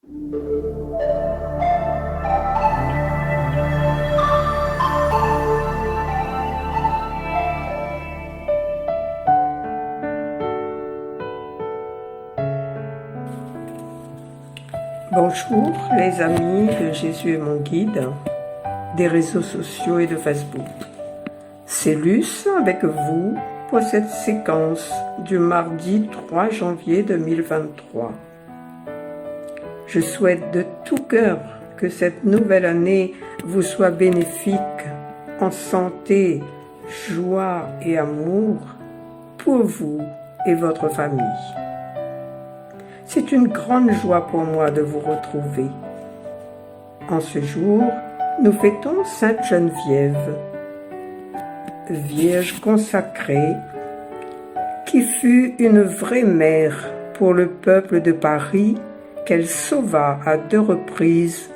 Bonjour les amis de Jésus est mon guide, des réseaux sociaux et de Facebook. C'est Luce avec vous pour cette séquence du mardi 3 janvier 2023. Je souhaite de tout cœur que cette nouvelle année vous soit bénéfique en santé, joie et amour pour vous et votre famille. C'est une grande joie pour moi de vous retrouver. En ce jour, nous fêtons Sainte Geneviève, Vierge consacrée, qui fut une vraie mère pour le peuple de Paris qu'elle sauva à 2 reprises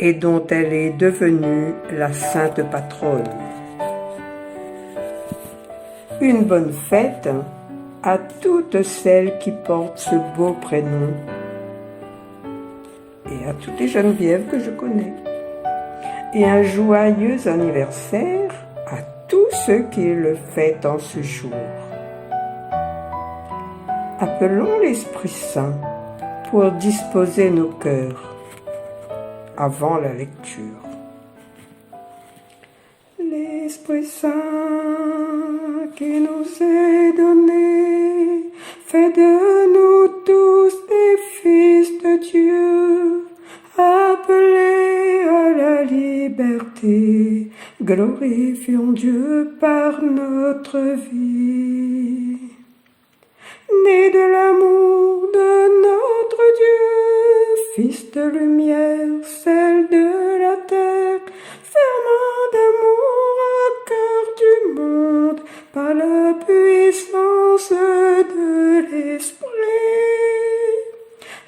et dont elle est devenue la sainte patronne. Une bonne fête à toutes celles qui portent ce beau prénom et à toutes les Genevièves que je connais. Et un joyeux anniversaire à tous ceux qui le fêtent en ce jour. Appelons l'Esprit Saint pour disposer nos cœurs avant la lecture. L'Esprit Saint qui nous est donné, fait de nous tous des fils de Dieu, appelés à la liberté, glorifions Dieu par notre vie. Né de l'amour de notre Dieu, Fils de lumière, celle de la terre, ferment d'amour au cœur du monde, par la puissance de l'Esprit.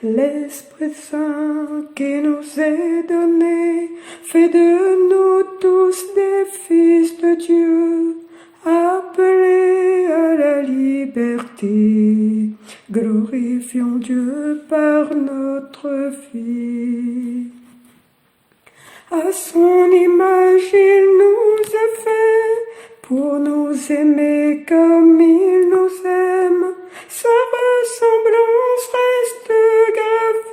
L'Esprit Saint qui nous est donné, fait de nous tous des fils de Dieu, appelés à la liberté, glorifions Dieu par notre vie. À son image il nous a fait, pour nous aimer comme il nous aime. Sa ressemblance reste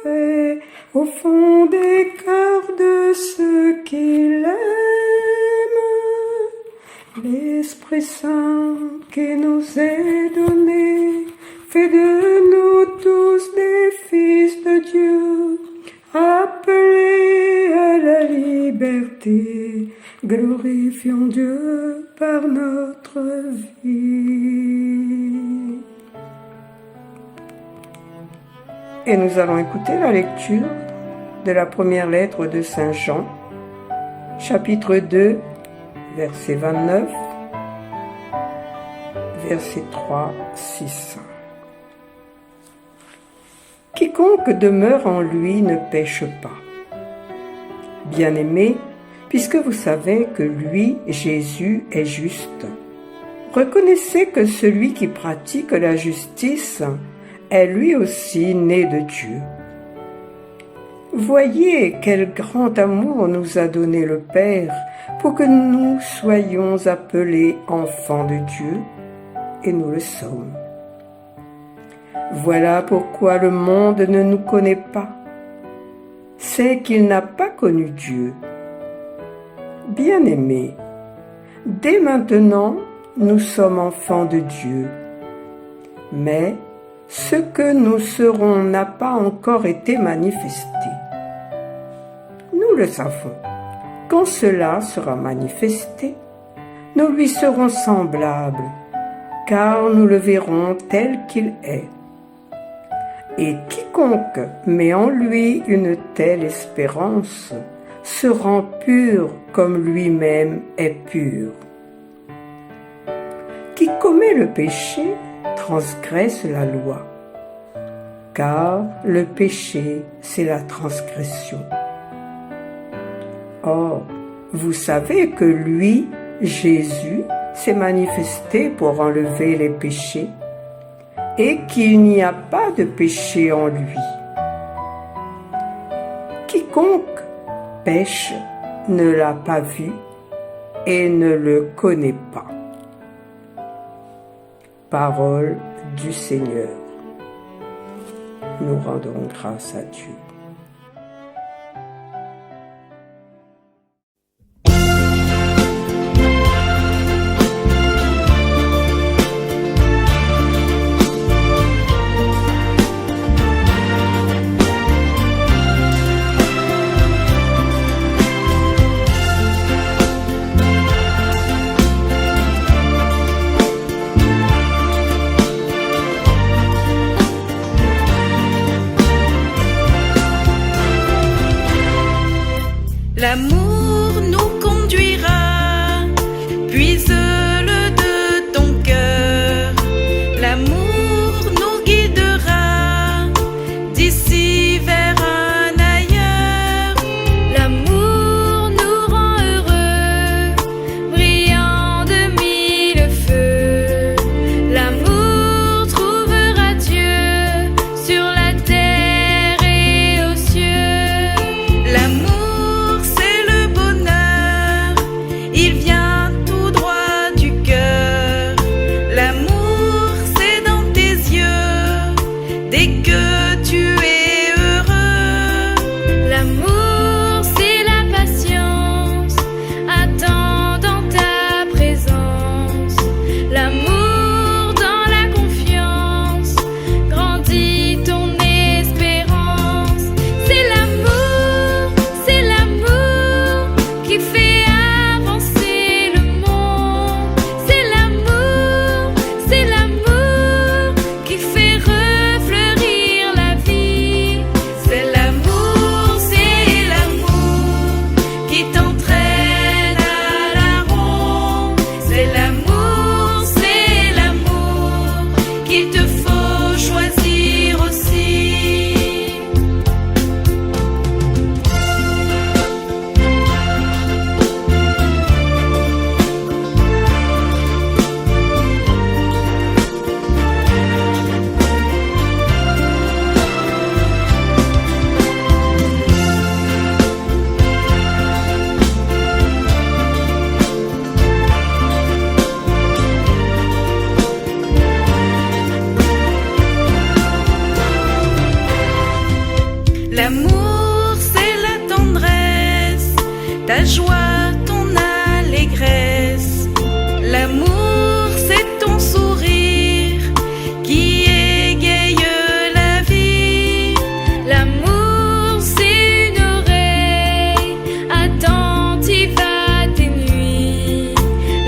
gravée au fond des cœurs de ceux qui l'aiment. L'Esprit Saint qui nous est donné, fait de nous tous des fils de Dieu, appelés à la liberté, glorifions Dieu par notre vie. Et nous allons écouter la lecture de la première lettre de Saint Jean, chapitre 2, verset 29, verset 3, 6. Quiconque demeure en lui ne pêche pas. Bien-aimés, puisque vous savez que lui, Jésus, est juste, reconnaissez que celui qui pratique la justice est lui aussi né de Dieu. Voyez quel grand amour nous a donné le Père pour que nous soyons appelés enfants de Dieu, et nous le sommes. Voilà pourquoi le monde ne nous connaît pas. C'est qu'il n'a pas connu Dieu. Bien-aimés, dès maintenant, nous sommes enfants de Dieu. Mais ce que nous serons n'a pas encore été manifesté. Nous le savons. Quand cela sera manifesté, nous lui serons semblables, car nous le verrons tel qu'il est. Et quiconque met en lui une telle espérance se rend pur comme lui-même est pur. Qui commet le péché transgresse la loi, car le péché, c'est la transgression. Or, vous savez que lui, Jésus, s'est manifesté pour enlever les péchés, et qu'il n'y a pas de péché en lui. quiconque pêche ne l'a pas vu et ne le connaît pas. Parole du Seigneur. Nous rendons grâce à Dieu. L'amour nous conduira, puise-le de ton cœur. L'amour nous guidera, d'ici vers un ailleurs. L'amour nous rend heureux, brillant de mille feux. L'amour trouvera Dieu sur la terre et aux cieux. L'amour il vient tout droit du cœur. L'amour, c'est dans tes yeux, dès que tu es heureux. L'amour, c'est la patience, attends dans ta présence. L'amour dans la confiance, grandit ton espérance. C'est l'amour qui fait L'amour, c'est la tendresse, ta joie, ton allégresse. L'amour, c'est ton sourire qui égaye la vie. L'amour, c'est une oreille attentive à tes nuits.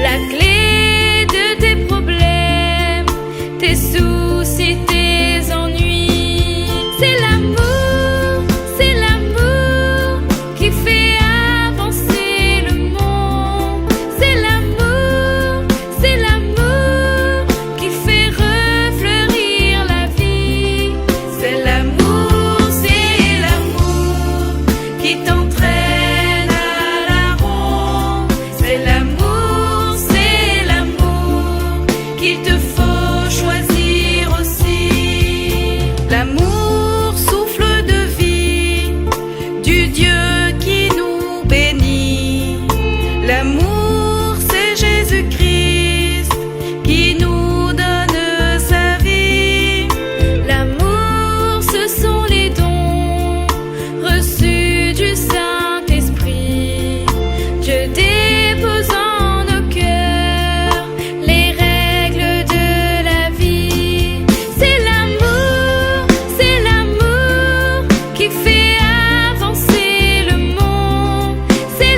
La clé de tes problèmes, tes soucis, tes ennuis. C'est l'amour qui fait avancer le monde. C'est l'amour qui fait refleurir la vie. C'est l'amour qui t'entraîne à la ronde. C'est l'amour qu'il te faut choisir aussi. L'amour, souffle de vie du Dieu qui nous bénit. L'amour, c'est Jésus-Christ qui nous donne sa vie. L'amour, ce sont les dons reçus du Saint-Esprit. Dieu dépose en nos cœurs les règles de la vie. C'est l'amour qui fait avancer le monde. C'est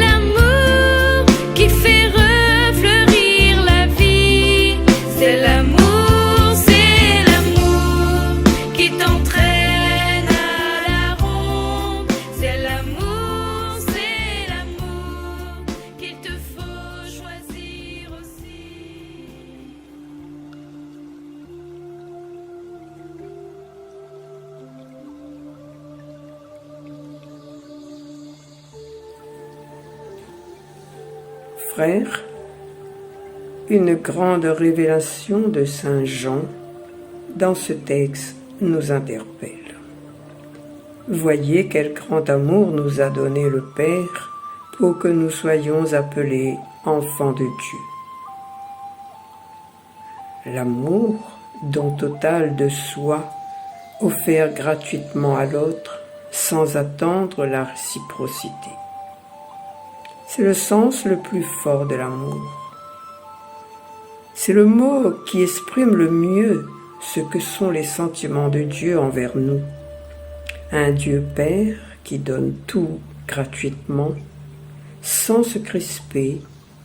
l'amour qui fait refleurir la vie. C'est l'amour qui t'entraîne à la ronde. C'est l'amour qu'il te faut choisir aussi. Frères, une grande révélation de Saint Jean dans ce texte nous interpelle. Voyez quel grand amour nous a donné le Père pour que nous soyons appelés enfants de Dieu. L'amour, don total de soi, offert gratuitement à l'autre sans attendre la réciprocité. C'est le sens le plus fort de l'amour. C'est le mot qui exprime le mieux ce que sont les sentiments de Dieu envers nous. Un Dieu Père qui donne tout gratuitement, sans se crisper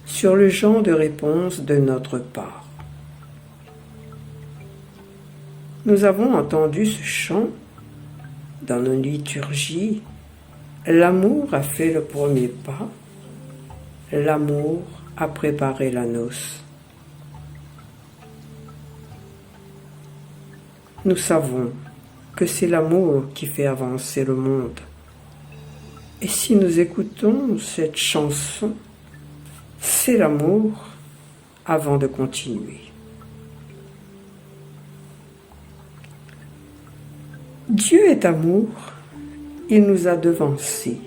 sur le genre de réponse de notre part. Nous avons entendu ce chant dans nos liturgies. L'amour a fait le premier pas, l'amour a préparé la noce. Nous savons que c'est l'amour qui fait avancer le monde. Et si nous écoutons cette chanson, c'est l'amour avant de continuer. Dieu est amour, il nous a devancés,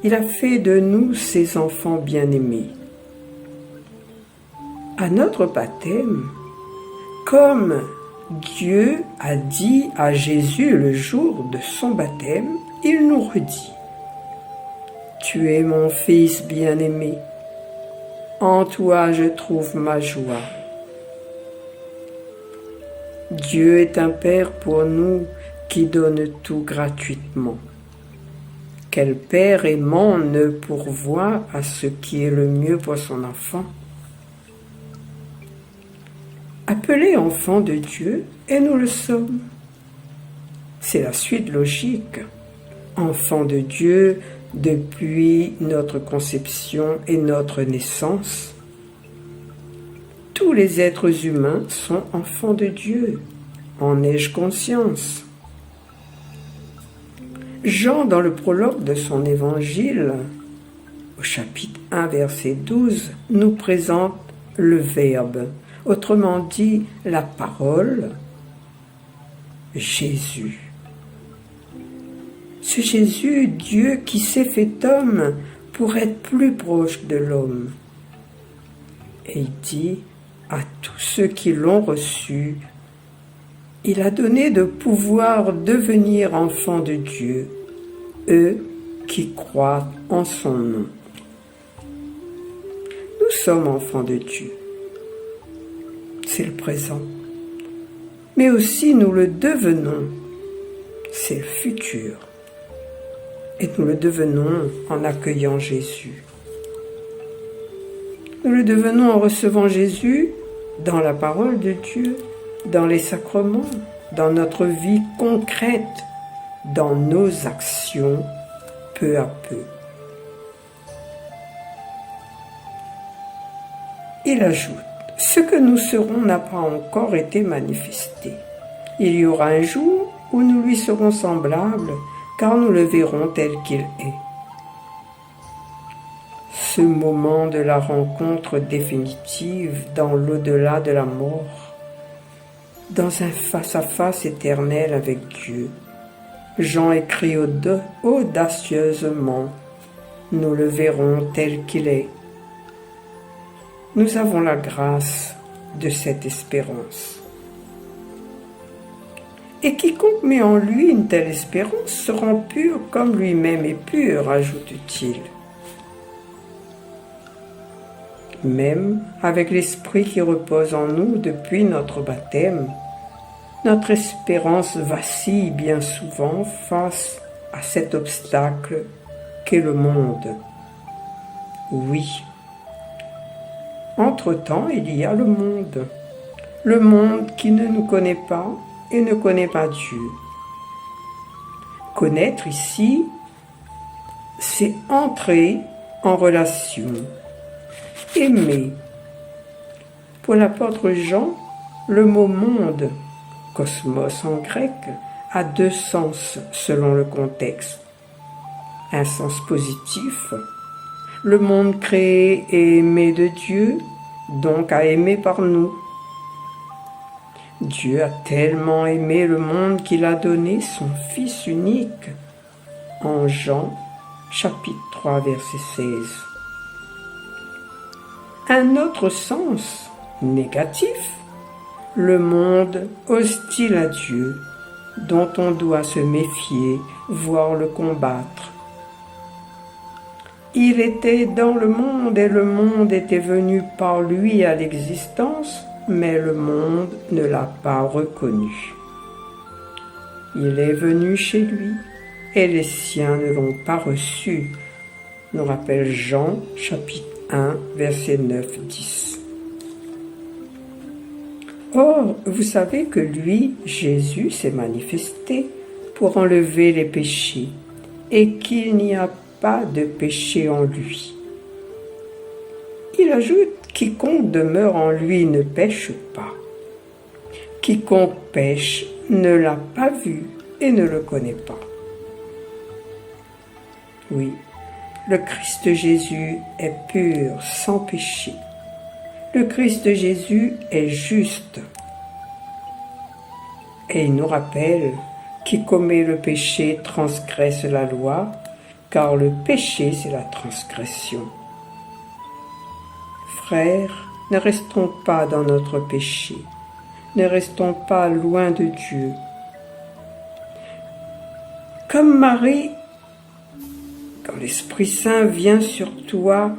il a fait de nous ses enfants bien-aimés. À notre baptême, comme Dieu a dit à Jésus le jour de son baptême, il nous redit « Tu es mon fils bien-aimé, en toi je trouve ma joie. » Dieu est un Père pour nous qui donne tout gratuitement. Quel Père aimant ne pourvoit à ce qui est le mieux pour son enfant? Appelés enfants de Dieu, et nous le sommes. C'est la suite logique. Enfants de Dieu depuis notre conception et notre naissance. Tous les êtres humains sont enfants de Dieu. En ai-je conscience? Jean, dans le prologue de son évangile, au chapitre 1, verset 12, nous présente le Verbe, autrement dit la parole, Jésus. Ce Jésus, Dieu qui s'est fait homme pour être plus proche de l'homme. Et il dit à tous ceux qui l'ont reçu, il a donné de pouvoir devenir enfants de Dieu, eux qui croient en son nom. Nous sommes enfants de Dieu. C'est le présent. Mais aussi nous le devenons. C'est le futur. Et nous le devenons en accueillant Jésus. Nous le devenons en recevant Jésus dans la parole de Dieu, dans les sacrements, dans notre vie concrète, dans nos actions, peu à peu. Il ajoute, ce que nous serons n'a pas encore été manifesté. Il y aura un jour où nous lui serons semblables, car nous le verrons tel qu'il est. Ce moment de la rencontre définitive dans l'au-delà de la mort, dans un face-à-face éternel avec Dieu. Jean écrit audacieusement, nous le verrons tel qu'il est. Nous avons la grâce de cette espérance. Et quiconque met en lui une telle espérance se rend pur comme lui-même est pur, ajoute-t-il. Même avec l'esprit qui repose en nous depuis notre baptême, notre espérance vacille bien souvent face à cet obstacle qu'est le monde. Oui. Entre-temps, il y a le monde qui ne nous connaît pas et ne connaît pas Dieu. Connaître ici, c'est entrer en relation, aimer. Pour l'apôtre Jean, le mot monde, cosmos en grec, a deux sens selon le contexte. Un sens positif, le monde créé et aimé de Dieu, donc à aimer par nous. Dieu a tellement aimé le monde qu'il a donné son Fils unique, en Jean, chapitre 3, verset 16. Un autre sens négatif, le monde hostile à Dieu, dont on doit se méfier, voire le combattre. Il était dans le monde et le monde était venu par lui à l'existence, mais le monde ne l'a pas reconnu. Il est venu chez lui et les siens ne l'ont pas reçu, nous rappelle Jean chapitre 1 verset 9-10. Or, vous savez que lui, Jésus, s'est manifesté pour enlever les péchés et qu'il n'y a pas de péché en lui. Il ajoute, quiconque demeure en lui ne pêche pas. Quiconque pêche ne l'a pas vu et ne le connaît pas. Oui, le Christ Jésus est pur, sans péché. Le Christ Jésus est juste. Et il nous rappelle, qui commet le péché transgresse la loi, car le péché c'est la transgression. Frères, ne restons pas dans notre péché, ne restons pas loin de Dieu. Comme Marie, quand l'Esprit Saint vient sur toi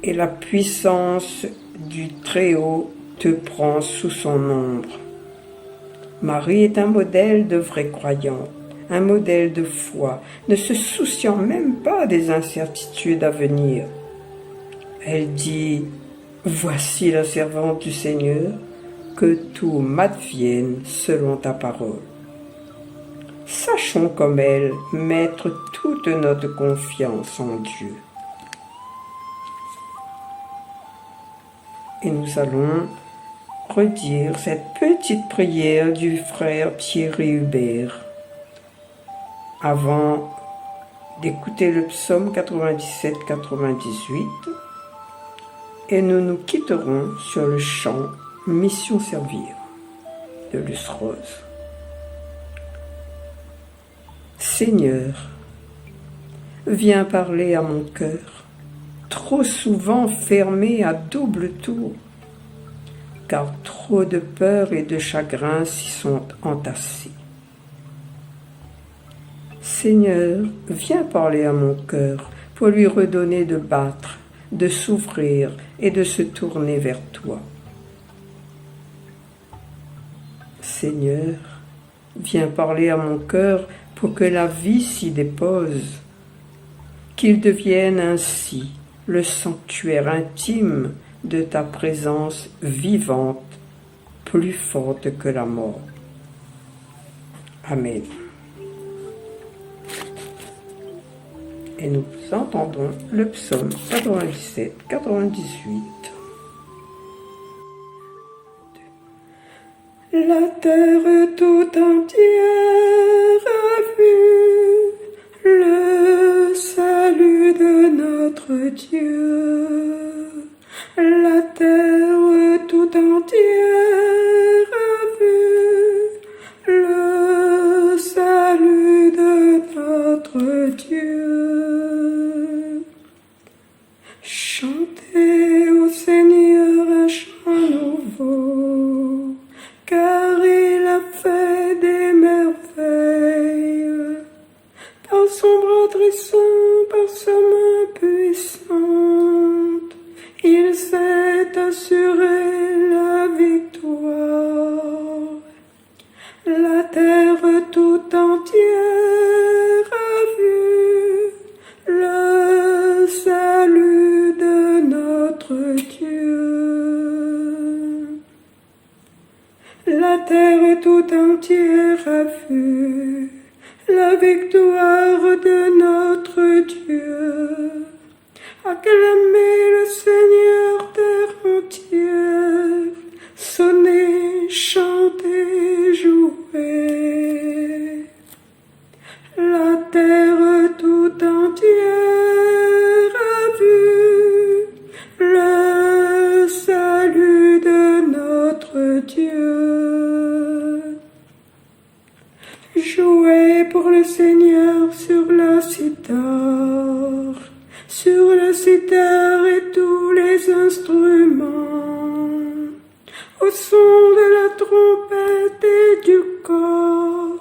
et la puissance du Très-Haut te prend sous son ombre. Marie est un modèle de vraie croyante, un modèle de foi, ne se souciant même pas des incertitudes à venir. Elle dit « Voici la servante du Seigneur, que tout m'advienne selon ta parole. » Sachons comme elle mettre toute notre confiance en Dieu. Et nous allons redire cette petite prière du frère Thierry Hubert avant d'écouter le psaume 97-98 et nous nous quitterons sur le chant Mission servir de Luce Rose. Seigneur, viens parler à mon cœur, trop souvent fermé à double tour, car trop de peur et de chagrin s'y sont entassés. Seigneur, viens parler à mon cœur pour lui redonner de battre, de s'ouvrir et de se tourner vers toi. Seigneur, viens parler à mon cœur pour que la vie s'y dépose, qu'il devienne ainsi le sanctuaire intime de ta présence vivante, plus forte que la mort. Amen. Et nous entendons le psaume 97-98. La terre tout entière a vu le salut de notre Dieu. La terre tout entière a vu le salut de notre Dieu. Chantez au Seigneur un chant nouveau, car il a fait des merveilles. Par son bras dressant, par sa main puissante, il s'est assuré la victoire. La terre tout entière a vu le salut de notre Dieu. La terre tout entière a vu la victoire de notre Dieu. Acclamez le Seigneur terre entière, sonnez, chantez, jouez. La terre tout entière a vu le salut de notre Dieu. Jouez jouer pour le Seigneur sur la cithare et tous les instruments, au son de la trompette et du cor,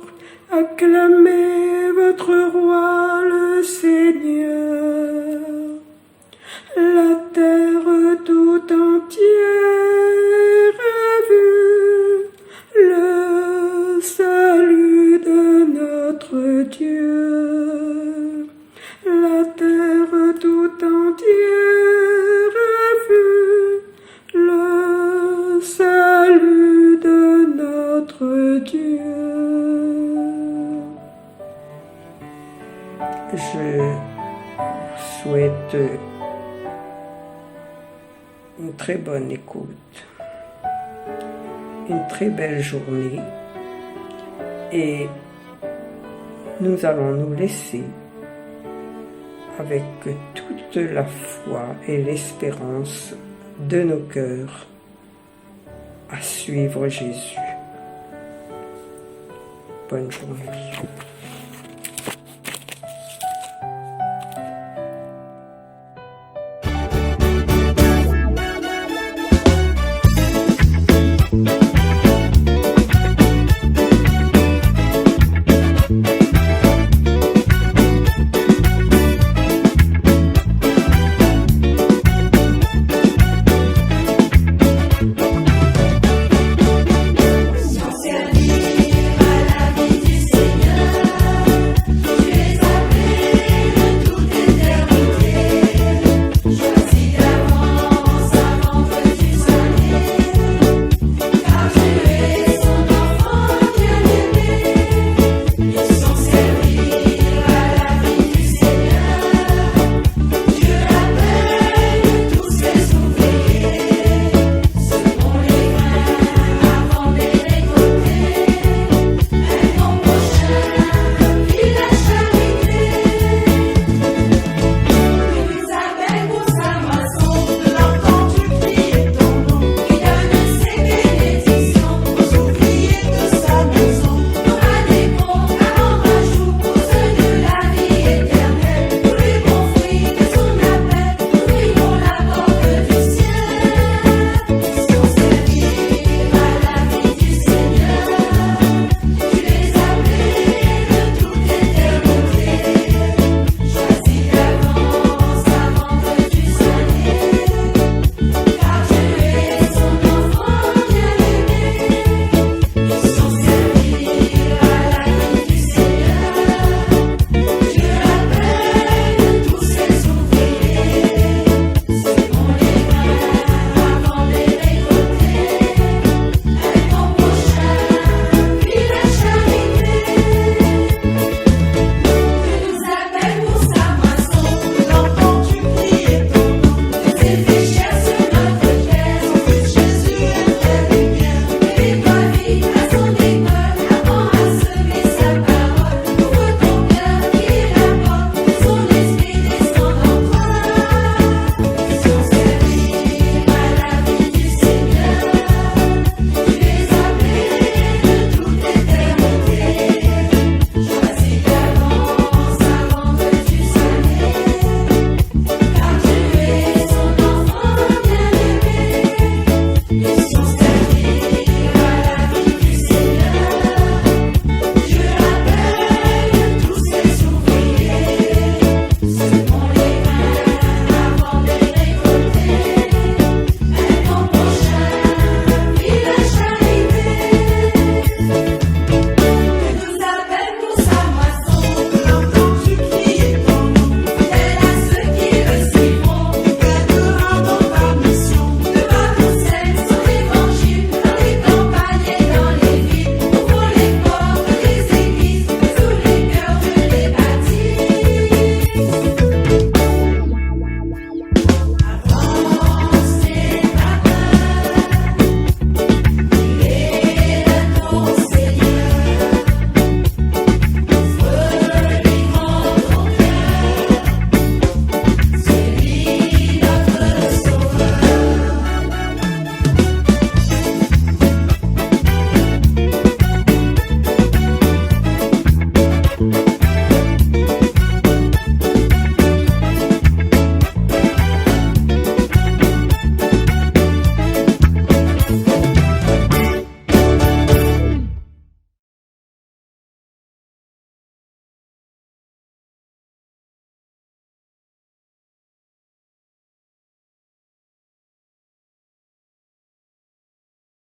acclamez votre roi le Seigneur. La terre tout entière a vu le salut de notre Dieu. La terre tout entière a vu le salut de notre Dieu. Je souhaite une très bonne écoute, une très belle journée, et nous allons nous laisser avec toute la foi et l'espérance de nos cœurs à suivre Jésus. Bonne journée.